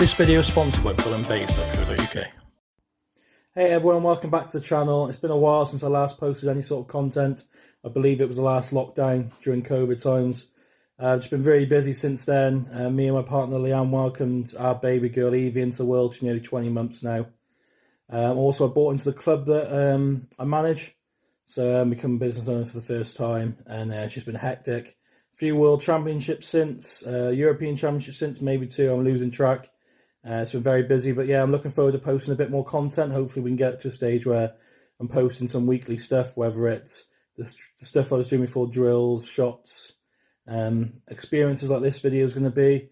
This video is sponsored by bullandbase.co.uk. Hey everyone, welcome back to the channel. It's been a while since I last posted any sort of content. I believe it was the last lockdown during COVID times. I've just been very busy since then. Me and my partner Leanne welcomed our baby girl Evie into the world. She's nearly 20 months now. Also, I bought into the club that I manage, so I'm become a business owner for the first time, and it's just been hectic. A few World Championships since, European Championships since, maybe two. I'm losing track. It's been very busy, but yeah, I'm looking forward to posting a bit more content. Hopefully we can get to a stage where I'm posting some weekly stuff, whether it's the stuff I was doing before, drills, shots, experiences like this video is going to be,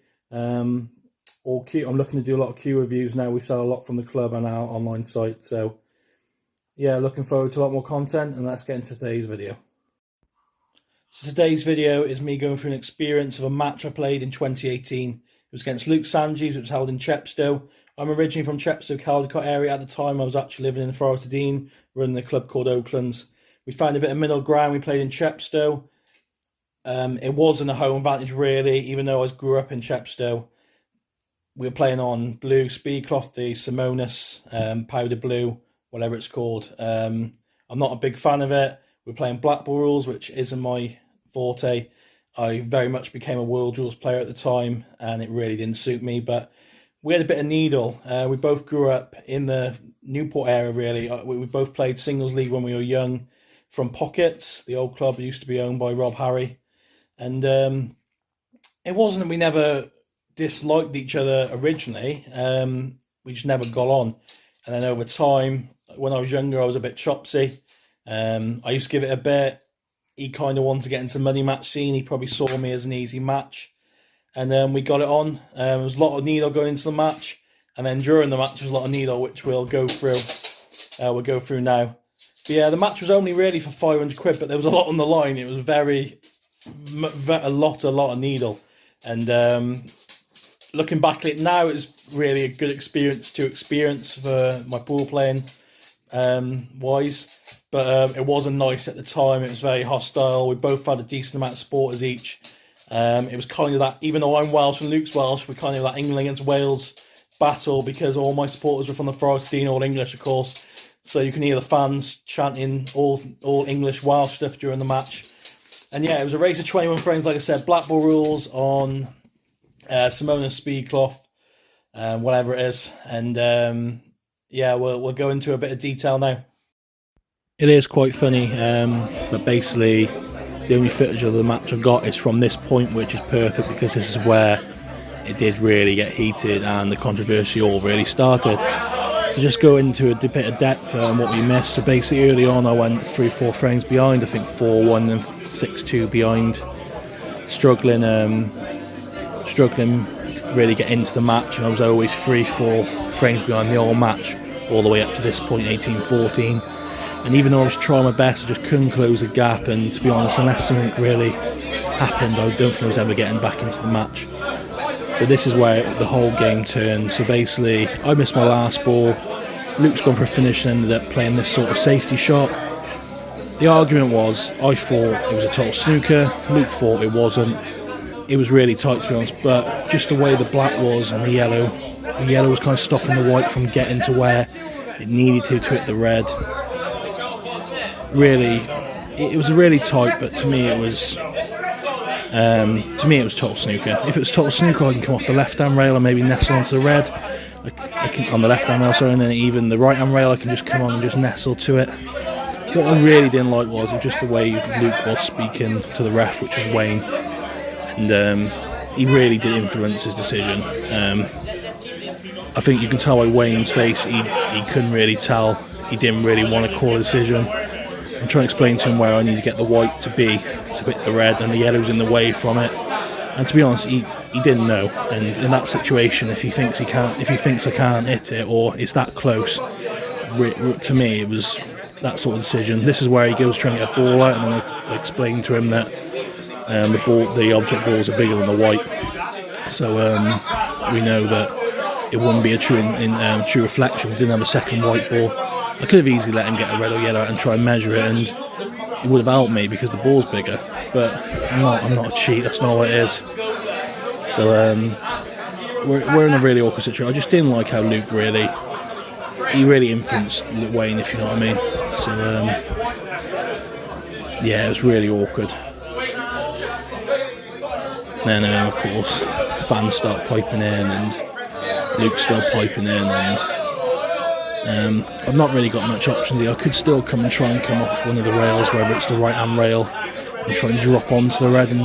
or Q. I'm looking to do a lot of Q reviews now. We sell a lot from the club and our online site, so yeah, looking forward to a lot more content, and let's get into today's video. So today's video is me going through an experience of a match I played in 2018. It was against Luke Sanjeeves. It was held in Chepstow. I'm originally from Chepstow, Caldecott area. At the time, I was actually living in Forest of Dean, running a club called Oaklands. We found a bit of middle ground. We played in Chepstow. It wasn't a home advantage, really, even though I grew up in Chepstow. We were playing on blue speedcloth, the Simonis, powder blue, whatever it's called. I'm not a big fan of it. We're playing black ball rules, which isn't my forte. I very much became a World Rules player at the time, and it really didn't suit me. But we had a bit of needle. We both grew up in the Newport area, really. We both played singles league when we were young from Pockets, the old club that used to be owned by Rob Harry. And it wasn't that we never disliked each other originally. We just never got on. And then over time, when I was younger, I was a bit chopsy. I used to give it a bit. He kind of wanted to get into the money match scene. He probably saw me as an easy match. And then we got it on. There was a lot of needle going into the match. And then during the match, there was a lot of needle, which we'll go through. We'll go through now. But yeah, the match was only really for 500 quid, but there was a lot on the line. It was a lot of needle. And looking back at it now, it's really a good experience for my pool playing wise. But it wasn't nice at the time. It was very hostile. We both had a decent amount of supporters each. It was kind of that, even though I'm Welsh and Luke's Welsh, we're kind of that England against Wales battle, because all my supporters were from the Forest of Dean, all English, of course. So you can hear the fans chanting all English Welsh stuff during the match. And yeah, it was a race of 21 frames, like I said, black ball rules on Simona speedcloth, whatever it is. And yeah, we'll go into a bit of detail now. It is quite funny, but basically the only footage of the match I've got is from this point, which is perfect because this is where it did really get heated and the controversy all really started. So just go into a bit of depth on what we missed. So basically early on I went 3-4 frames behind, I think 4-1 and 6-2 behind, struggling to really get into the match, and I was always 3-4 frames behind the whole match all the way up to this point, 18-14. And even though I was trying my best, I just couldn't close the gap. And to be honest, unless something really happened, I don't think I was ever getting back into the match. But this is where the whole game turned. So basically, I missed my last ball. Luke's gone for a finish and ended up playing this sort of safety shot. The argument was, I thought it was a total snooker. Luke thought it wasn't. It was really tight, to be honest. But just the way the black was and the yellow was kind of stopping the white from getting to where it needed to hit the red. Really, it was really tight, but to me it was total snooker. If it was total snooker, I can come off the left-hand rail and maybe nestle onto the red. I can on the left-hand rail, sorry, and then even the right-hand rail, I can just come on and just nestle to it. What I really didn't like was just the way Luke was speaking to the ref, which was Wayne, and he really did influence his decision. I think you can tell by Wayne's face, he couldn't really tell. He didn't really want to call a decision. I'm trying to explain to him where I need to get the white to hit the red, and the yellow's in the way from it. And to be honest, he didn't know. And in that situation, if he thinks I can't hit it, or it's that close, to me it was that sort of decision. This is where he goes trying to get a ball out, and then I explained to him that the object balls are bigger than the white. So we know that it wouldn't be a true reflection. We didn't have a second white ball. I could have easily let him get a red or yellow and try and measure it, and it would have helped me because the ball's bigger. But I'm not a cheat. That's not what it is. So we're in a really awkward situation. I just didn't like how Luke really influenced Wayne, if you know what I mean. So yeah, it was really awkward. And then of course fans start piping in and Luke's still piping in, and I've not really got much options here. I could still try and come off one of the rails, whether it's the right hand rail, and try and drop onto the red and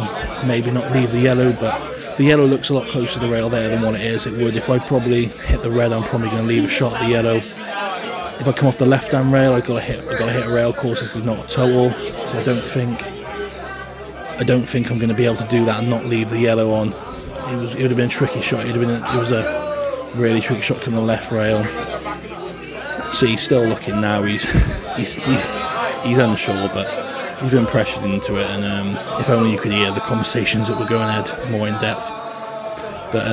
maybe not leave the yellow, but the yellow looks a lot closer to the rail there than what it is. It would, if I probably hit the red, I'm probably going to leave a shot at the yellow. If I come off the left hand rail, I've got to hit a rail course. This is not a total, so I don't think I'm going to be able to do that and not leave the yellow on. It would have been a tricky shot. It was a really tricky shot coming on the left rail. So he's still looking now. He's unsure, but he's been pressured into it. And if only you could hear the conversations that were going ahead more in depth. But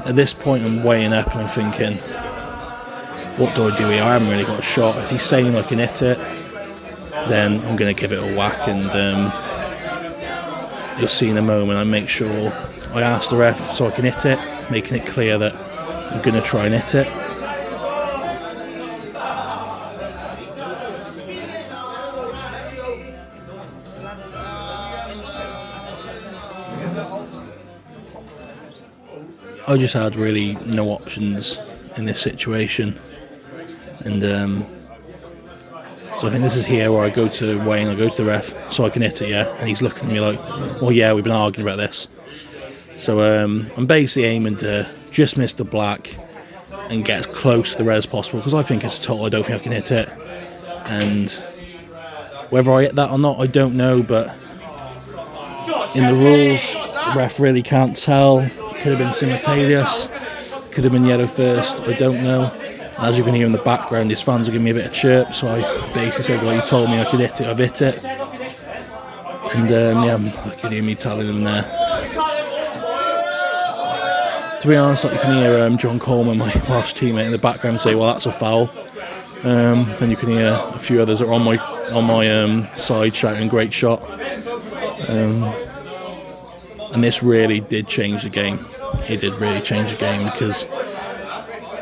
at this point, I'm weighing up and I'm thinking, what do I do here? I haven't really got a shot. If he's saying I can hit it, then I'm going to give it a whack, and you'll see in a moment. I make sure I ask the ref so I can hit it, making it clear that I'm going to try and hit it. I just had really no options in this situation, and so I think this is here where I go to Wayne, I go to the ref so I can hit it, yeah, and he's looking at me like, well, yeah, we've been arguing about this. So I'm basically aiming to just miss the black and get as close to the red as possible, because I think it's a total. I don't think I can hit it, and whether I hit that or not, I don't know, but in the rules, the ref really can't tell. It could have been simultaneous, could have been yellow first, I don't know. As you can hear in the background, his fans are giving me a bit of chirp, so I basically said, well, you told me I could hit it, I've hit it. And yeah, I could hear me telling him there. To be honest, like, you can hear John Coleman, my Welsh teammate, in the background say, well, that's a foul. Then you can hear a few others that are on my side shouting, great shot. And this really did change the game. It did really change the game, because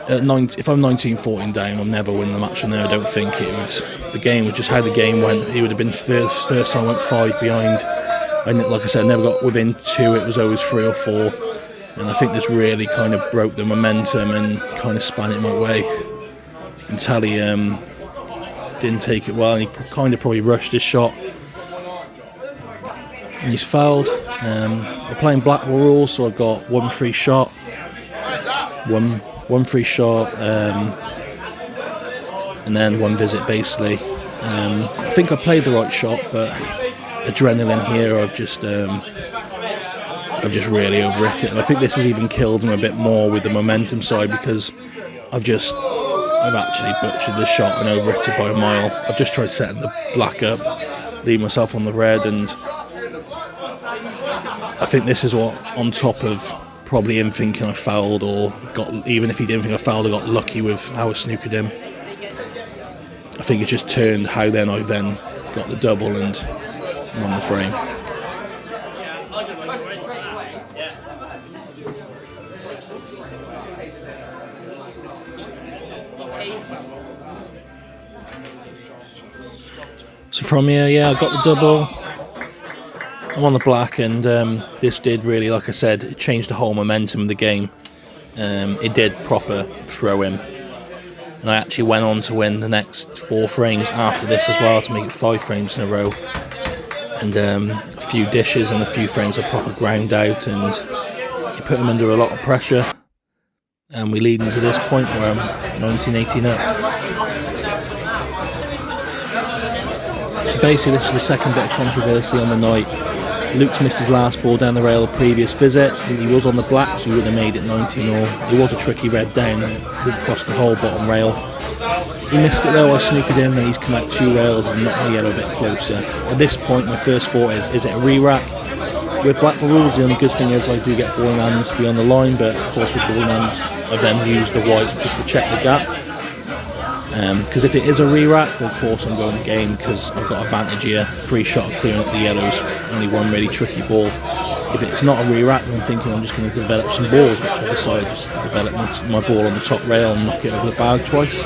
if I'm 19-14 down, I'm never winning the match from there. I don't think it was. The game was just how the game went. It would have been first time I went 5 behind. And like I said, I never got within 2. It was always 3 or 4. And I think this really kind of broke the momentum and kind of span it my way. You can tell he didn't take it well, and he kind of probably rushed his shot. And he's fouled. We're playing Blackwell rules, so I've got 1 free shot, one free shot, and then 1 visit basically. I think I played the right shot, but adrenaline here, I've just really overhit it. And I think this has even killed him a bit more with the momentum side, because I've actually butchered the shot and overhit it by a mile. I've just tried setting the black up, leave myself on the red, and I think this is what, on top of probably him thinking I fouled, or even if he didn't think I fouled, I got lucky with how I snookered him. I think it just turned how I then got the double and won the frame. So from here, yeah, I got the double. I'm on the black, and this did really, like I said, it changed the whole momentum of the game. It did proper throw him, and I actually went on to win the next 4 frames after this as well, to make it 5 frames in a row. And a few dishes and a few frames of proper ground out, and it put him under a lot of pressure. And we lead into this point where I'm 19-18 up. So basically, this was the second bit of controversy on the night. Luke's missed his last ball down the rail the previous visit. He was on the black, so he would have made it 19-all. It was a tricky red down, across the whole bottom rail. He missed it though, I snookered him, and he's come out 2 rails and knocked the yellow a bit closer. At this point, my first thought is it a re-rack? With Blackwell rules, the only good thing is I do get ball in hand beyond the line, but of course with ball in hand, I then use the white just to check the gap. Because if it is a re-rack, then of course I'm going the game, because I've got advantage here. Free shot of clearing up the yellows, only 1 really tricky ball. if it's not a re-rack, I'm thinking I'm just going to develop some balls, which I decided just to develop my ball on the top rail and knock it over the bag twice.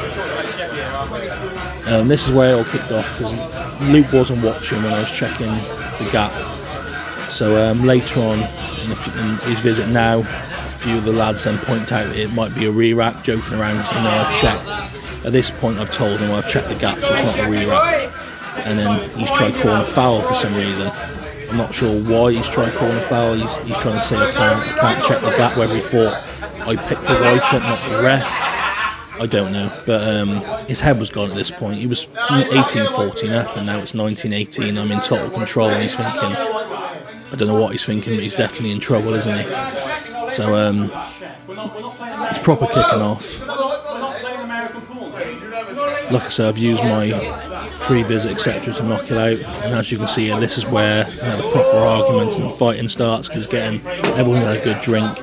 This is where it all kicked off, because Luke wasn't watching when I was checking the gap. So later on in his visit now, a few of the lads then point out it might be a re-rack, joking around, saying, no, I've checked. At this point I've told him I've checked the gap, so it's not a re-rack. And then he's tried calling a foul for some reason. I'm not sure why he's trying to call a foul. He's trying to say I can't check the gap, whether he thought I picked the white up, not the ref. I don't know, but his head was gone at this point. He was 18-14 up, and now it's 19-18. I'm in total control, and he's thinking, I don't know what he's thinking, but he's definitely in trouble, isn't he? So it's proper kicking off. Like I said, I've used my free visit, etc., to knock it out, and as you can see here, this is where the proper argument and fighting starts, because everyone had a good drink.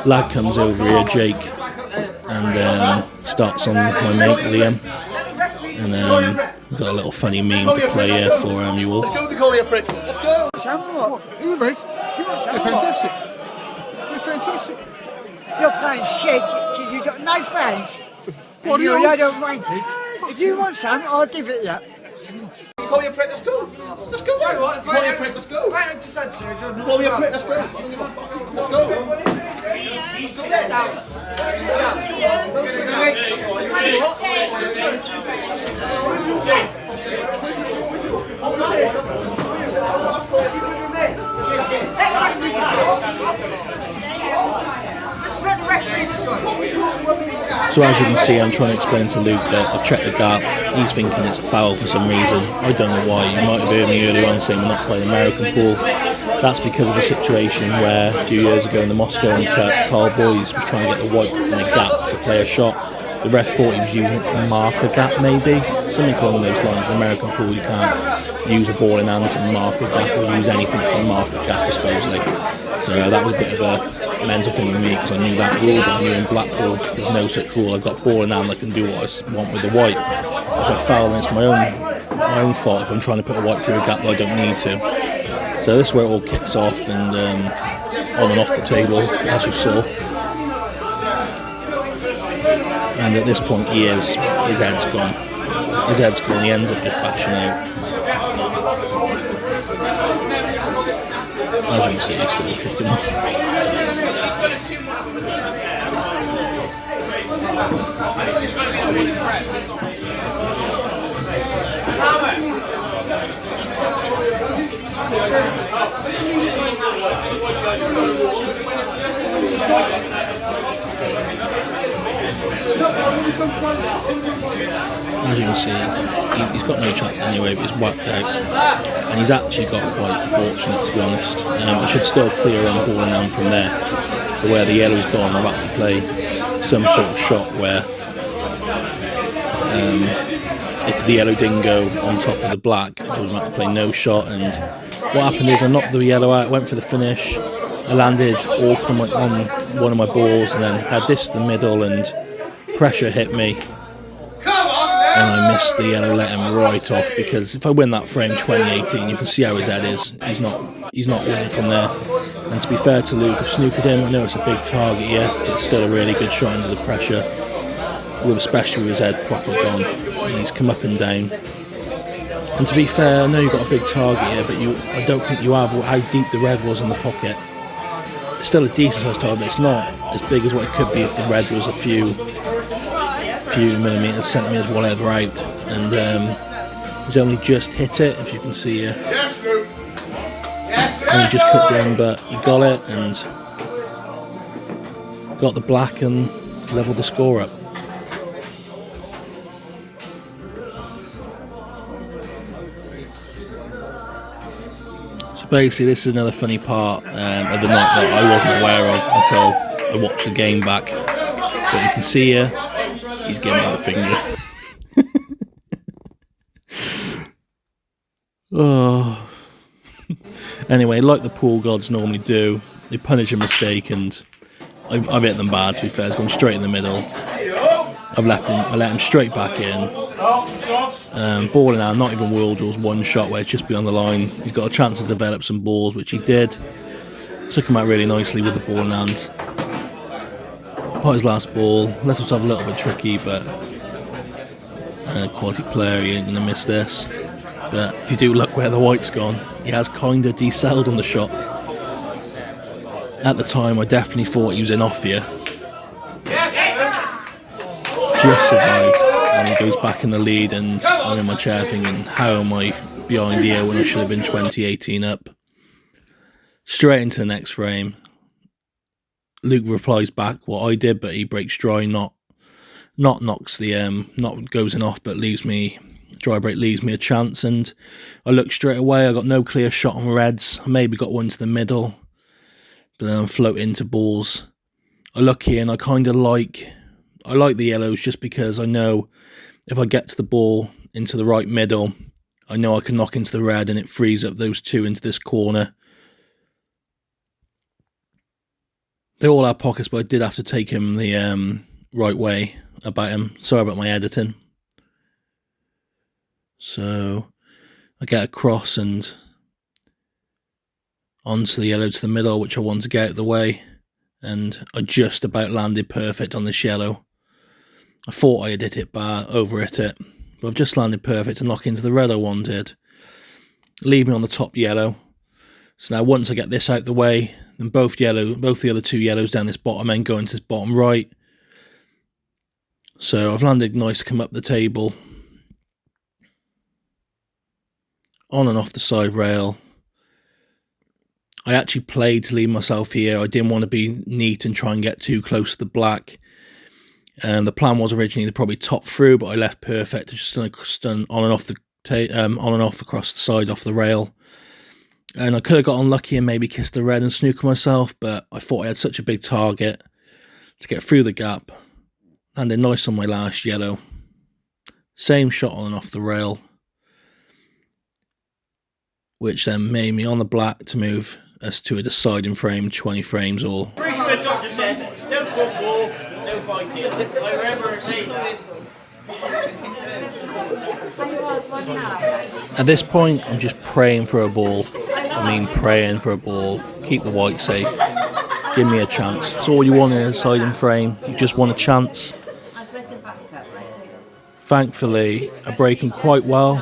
Lad comes over here, Jake, and starts on my mate Liam, and got a little funny meme to play here for you all. Let's go, they call you a prick. Let's go. What? You're right. You're fantastic. You're fantastic. You're playing shit because you've got no fans. What do you? I don't mind it. If you want some, I'll give it you. Call you a prick, let's go. Let's go. Call you a prick, let's go. Call you a prick, let's go. Let's go. So as you can see, I'm trying to explain to Luke that I've checked the gap. He's thinking it's a foul for some reason. I don't know why. You might have heard me earlier on saying we're not playing American pool. That's because of a situation where a few years ago in the Moscow Cup, Carl Boyes was trying to get the white in a gap to play a shot. The ref thought he was using it to mark a gap, maybe. Something along those lines. In American pool, you can't use a ball in hand to mark a gap, or use anything to mark a gap, supposedly. So that was a bit of a mental thing with me, because I knew that rule, but I knew in Blackpool there's no such rule. I've got ball in hand, I can do what I want with the white. If I foul, then it's my own fault if I'm trying to put a white through a gap that I don't need to. So this is where it all kicks off, and on and off the table, as you saw. And at this point, his head's gone. His head's gone. He ends up just bashing out. As you can see, he's still kicking off. As you can see, he's got no chance anyway, but he's whacked out, and he's actually got quite fortunate, to be honest. I should still clear on ball and hand from there, but where the yellow's gone, I've had to play some sort of shot where if the yellow didn't go on top of the black, I was about to play no shot. And what happened is I knocked the yellow out, went for the finish, I landed awkward on one of my balls, and then had this in the middle, and pressure hit me, and I missed the yellow, let him right off, because if I win that frame 20-18, you can see how his head is. He's not winning from there. And to be fair to Luke, I've snookered him. I know it's a big target here, but it's still a really good shot under the pressure, especially with his head proper gone. He's come up and down. And to be fair, I know you've got a big target here, but I don't think you have how deep the red was in the pocket. It's still a decent sized target, but it's not as big as what it could be if the red was a few millimetres, centimetres, whatever out. And he's only just hit it, if you can see here. And he just clipped in, but he got it and got the black and levelled the score up. So basically, this is another funny part of the night that I wasn't aware of until I watched the game back. But you can see here, he's giving me the finger. Oh. Anyway, like the pool gods normally do, they punish a mistake, and I've hit them bad, to be fair. It's gone straight in the middle. I let him straight back in. Ball in hand, not even world rules, one shot where it's just beyond the line. He's got a chance to develop some balls, which he did. Took him out really nicely with the ball in hand. Pot his last ball, left himself a little bit tricky, but quality player, he ain't going to miss this. But if you do look where the white's gone, he has kind of decelled on the shot. At the time, I definitely thought he was in off here. Just survived, and he goes back in the lead, and I'm in my chair thinking, how am I behind here when I should have been 20-18 up? Straight into the next frame. Luke replies back what I did, but he breaks dry, not knocks the not goes in off, but leaves me dry break, leaves me a chance. And I look straight away. I got no clear shot on reds. I maybe got one to the middle, but then I'm floating into balls. I look here and I kind of like the yellows just because I know if I get to the ball into the right middle, I know I can knock into the red and it frees up those two into this corner. They all have pockets, but I did have to take him the right way about him. Sorry about my editing. So I get across and onto the yellow to the middle, which I want to get out of the way. And I just about landed perfect on this yellow. I thought I had hit it bad, over hit it, but I've just landed perfect to knock into the red I wanted. Leave me on the top yellow. So now once I get this out the way, then both the other two yellows down this bottom end go into this bottom right. So I've landed nice to come up the table. On and off the side rail. I actually played to leave myself here. I didn't want to be neat and try and get too close to the black. And the plan was originally to probably top through, but I left perfect. Just stun on and off on and off across the side off the rail. And I could have got unlucky and maybe kissed the red and snooker myself, but I thought I had such a big target to get through the gap. Landed nice on my last yellow. Same shot on and off the rail, which then made me on the black to move us to a deciding frame, 20 frames all. Pretty sure the doctor said, no football, no fighting. I remember saying that. At this point, I'm just praying for a ball. I mean, praying for a ball. Keep the white safe. Give me a chance. It's all you want in a deciding frame. You just want a chance. Thankfully, I break him quite well.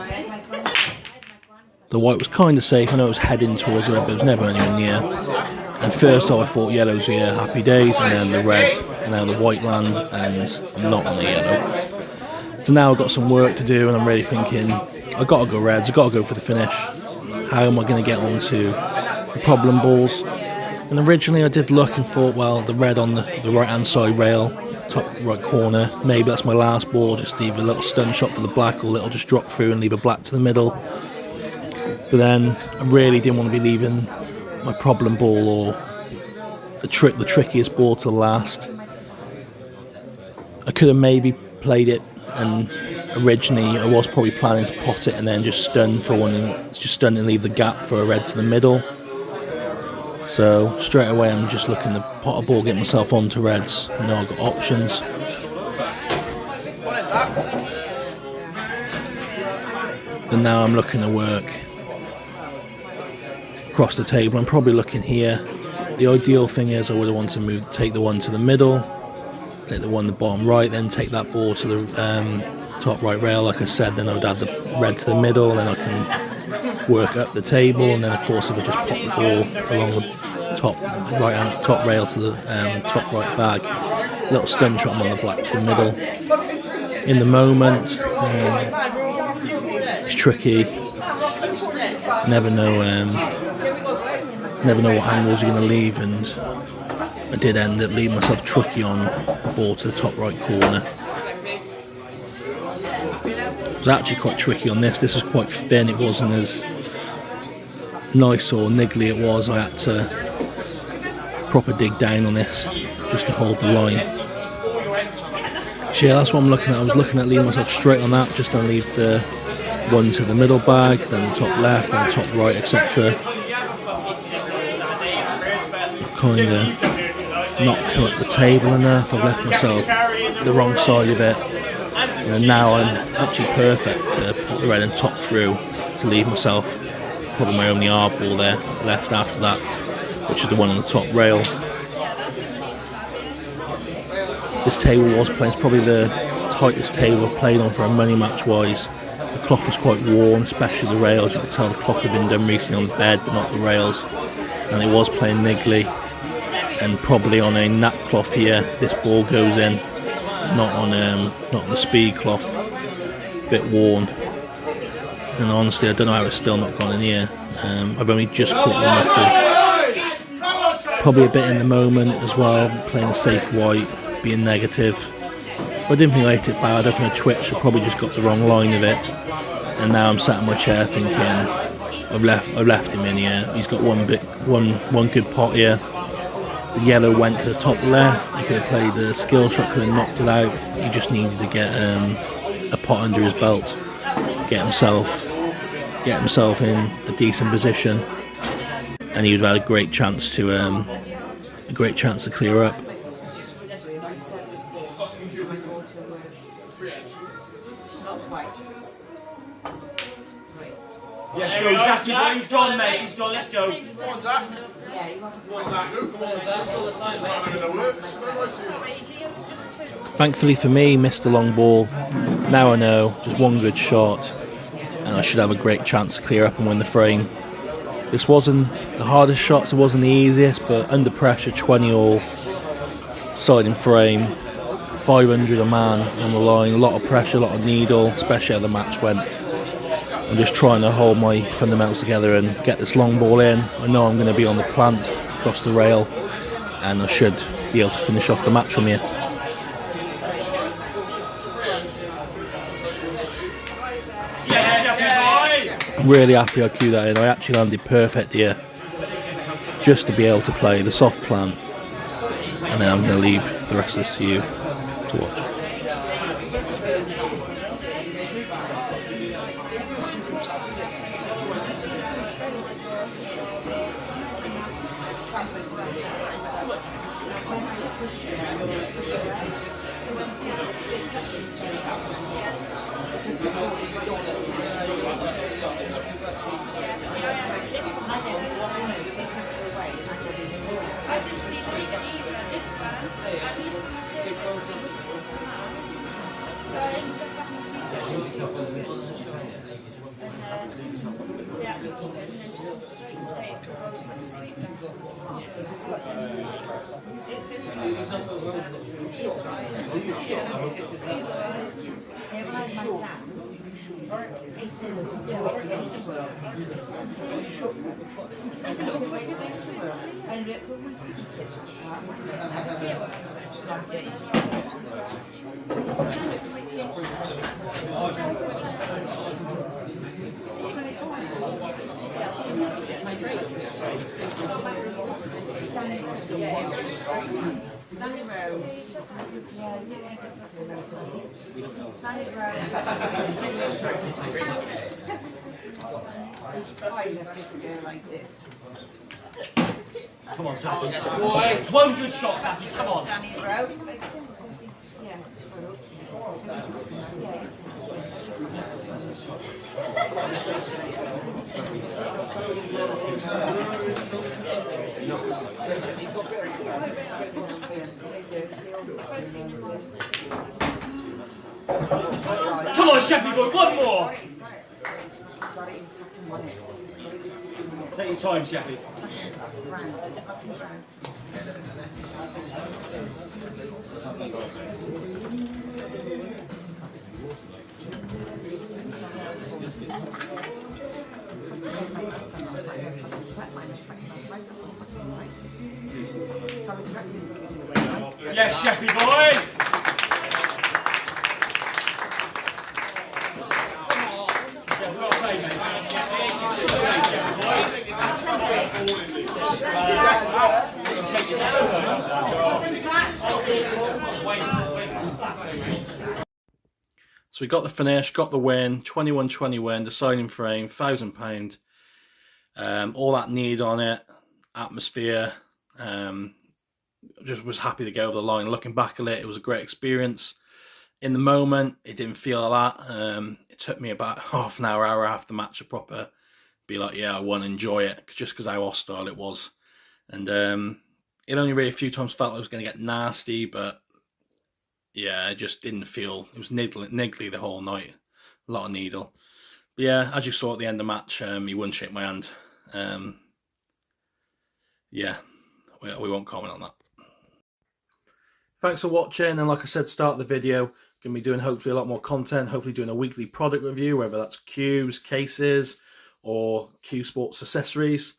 The white was kind of safe. I know it was heading towards the red, but it was never anywhere near. And first off, I thought yellow's here, happy days, and then the red, and now the white land, and I'm not on the yellow. So now I've got some work to do, and I'm really thinking, I've got to go reds, I've got to go for the finish. How am I going to get onto the problem balls? And originally I did look and thought, well, the red on the right-hand side rail, top right corner, maybe that's my last ball, just either a little stun shot for the black, or a little just drop through and leave a black to the middle. But then I really didn't want to be leaving my problem ball or the trickiest ball to the last. I could have maybe played it, and originally I was probably planning to pot it and then just stun and leave the gap for a red to the middle. So straight away I'm just looking to pot a ball, get myself onto reds. I know I've got options. And now I'm looking to work across the table. I'm probably looking here. The ideal thing is I would have wanted to take the one to the middle, take the one to the bottom right, then take that ball to the top right rail, like I said. Then I would add the red to the middle, and then I can work up the table. And then of course if I just pop the ball along the top rail to the top right bag, little stun shot on the black to the middle. In the moment, it's tricky. Never know what angles you're going to leave, and I did end up leaving myself tricky on the ball to the top right corner. It was actually quite tricky on this. This was quite thin. It wasn't as nice or niggly it was. I had to proper dig down on this just to hold the line. So yeah, that's what I'm looking at. I was looking at leaving myself straight on that, just to leave the one to the middle bag, then the top left, then the top right, etc. Kind of not come up the table enough. I've left myself the wrong side of it, and now I'm actually perfect to put the red and top through to leave myself probably my only R ball there left after that. which is the one on the top rail. This table was playing, it's probably the tightest table I've played on for a money match wise. The cloth was quite worn, especially the rails. You could tell the cloth had been done recently on the bed, but not the rails. And it was playing niggly. And probably on a nap cloth here, this ball goes in, not on the speed cloth. Bit worn. And honestly, I don't know how it's still not gone in here. I've only just caught the knuckle. Probably a bit in the moment as well, playing a safe white, being negative. I didn't think I hit it bad. I think I twitched. I probably just got the wrong line of it. And now I'm sat in my chair thinking, I've left him in here. He's got one good pot here. The yellow went to the top left. He could have played a skill shot, could have knocked it out. He just needed to get a pot under his belt, get himself in a decent position, and he would have had a great chance to clear up. Let's go, Zachy, boy. He's gone, mate. He's gone. Let's go. Come on, Zach. Thankfully for me, missed the long ball. Now I know, just one good shot, and I should have a great chance to clear up and win the frame. This wasn't the hardest shots, it wasn't the easiest, but under pressure, 20 all, siding frame, 500 a man on the line, a lot of pressure, a lot of needle, especially how the match went. I'm just trying to hold my fundamentals together and get this long ball in. I know I'm going to be on the plant across the rail, and I should be able to finish off the match from here. I'm really happy I queued that in. I actually landed perfect here, just to be able to play the soft plant, and then I'm going to leave the rest of this to you to watch. Come on, Zachy. One good shot, Zachy. Come on. Come on, Sheppy boy, one more. Take your time, Sheppy. Yes, Sheppy boy. Well played, mate. So we got the finish, got the win, 21-20 win, deciding frame, £1,000. All that need on it, atmosphere. Just was happy to get over the line. Looking back at it was a great experience. In the moment, it didn't feel like that. It took me about half an hour after the match to proper be like, yeah, I want to enjoy it, just because how hostile it was. And it only really a few times felt like it was going to get nasty, but yeah, I just didn't feel, it was niggly the whole night, a lot of needle. But yeah, as you saw at the end of the match, he wouldn't shake my hand. Yeah, we won't comment on that. Thanks for watching, and like I said, start the video, going to be doing hopefully a lot more content, hopefully doing a weekly product review, whether that's cubes, cases, or Q Sports accessories.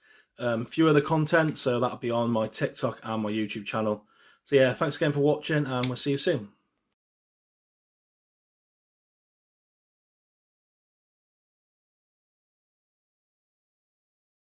Few other content, so that'll be on my TikTok and my YouTube channel. So yeah, thanks again for watching, and we'll see you soon.